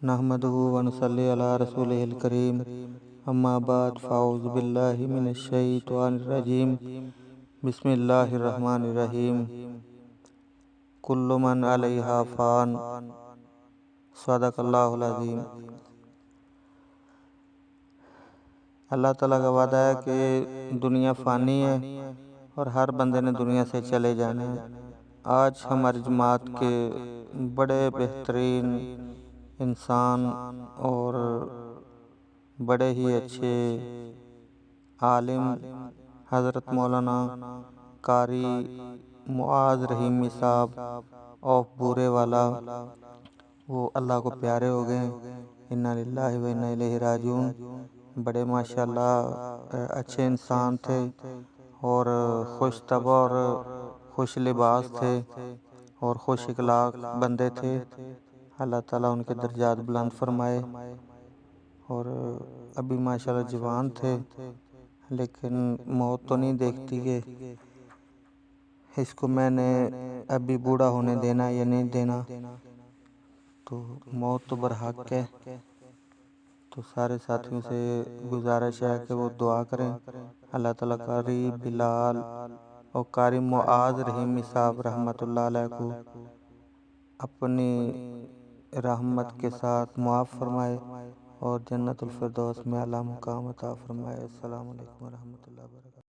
نحمدہ ونصلی علی رسولہ الکریم اما بعد فاعوذ باللہ من الشیطان الرجیم بسم اللہ الرحمن الرحیم کل من علیہا فان صدق اللہ العظیم۔ اللہ تعالیٰ کا وعدہ ہے کہ دنیا فانی ہے اور ہر بندے نے دنیا سے چلے جانا ہے۔ آج ہماری جماعت کے بڑے بہترین انسان اور بڑے ہی اچھے عالم حضرت مولانا قاری معاذ رحیمی صاحب آف بورے والا وہ اللہ کو پیارے ہو گئے۔ انا للہ و انا الیہ راجعون۔ بڑے ماشاءاللہ اچھے انسان تھے اور خوش طبع اور خوش لباس تھے اور خوش اخلاق بندے تھے۔ اللہ تعالیٰ ان کے درجات بلند فرمائے۔ اور ابھی ماشاءاللہ جوان تھے لیکن موت تو نہیں دیکھتی کہ اس کو میں نے ابھی بوڑھا ہونے دینا یا نہیں دینا، تو موت تو برحق ہے۔ تو سارے ساتھیوں سے گزارش ہے کہ وہ دعا کریں اللہ تعالیٰ قاری بلال اور قاری معاذ رحیمی صاحب رحمۃ اللہ علیہ کو اپنی رحمت کے ساتھ معاف فرمائے اور جنت الفردوس میں اعلیٰ مقام عطا فرمائے۔ السلام علیکم ورحمۃ اللہ وبرکاتہ۔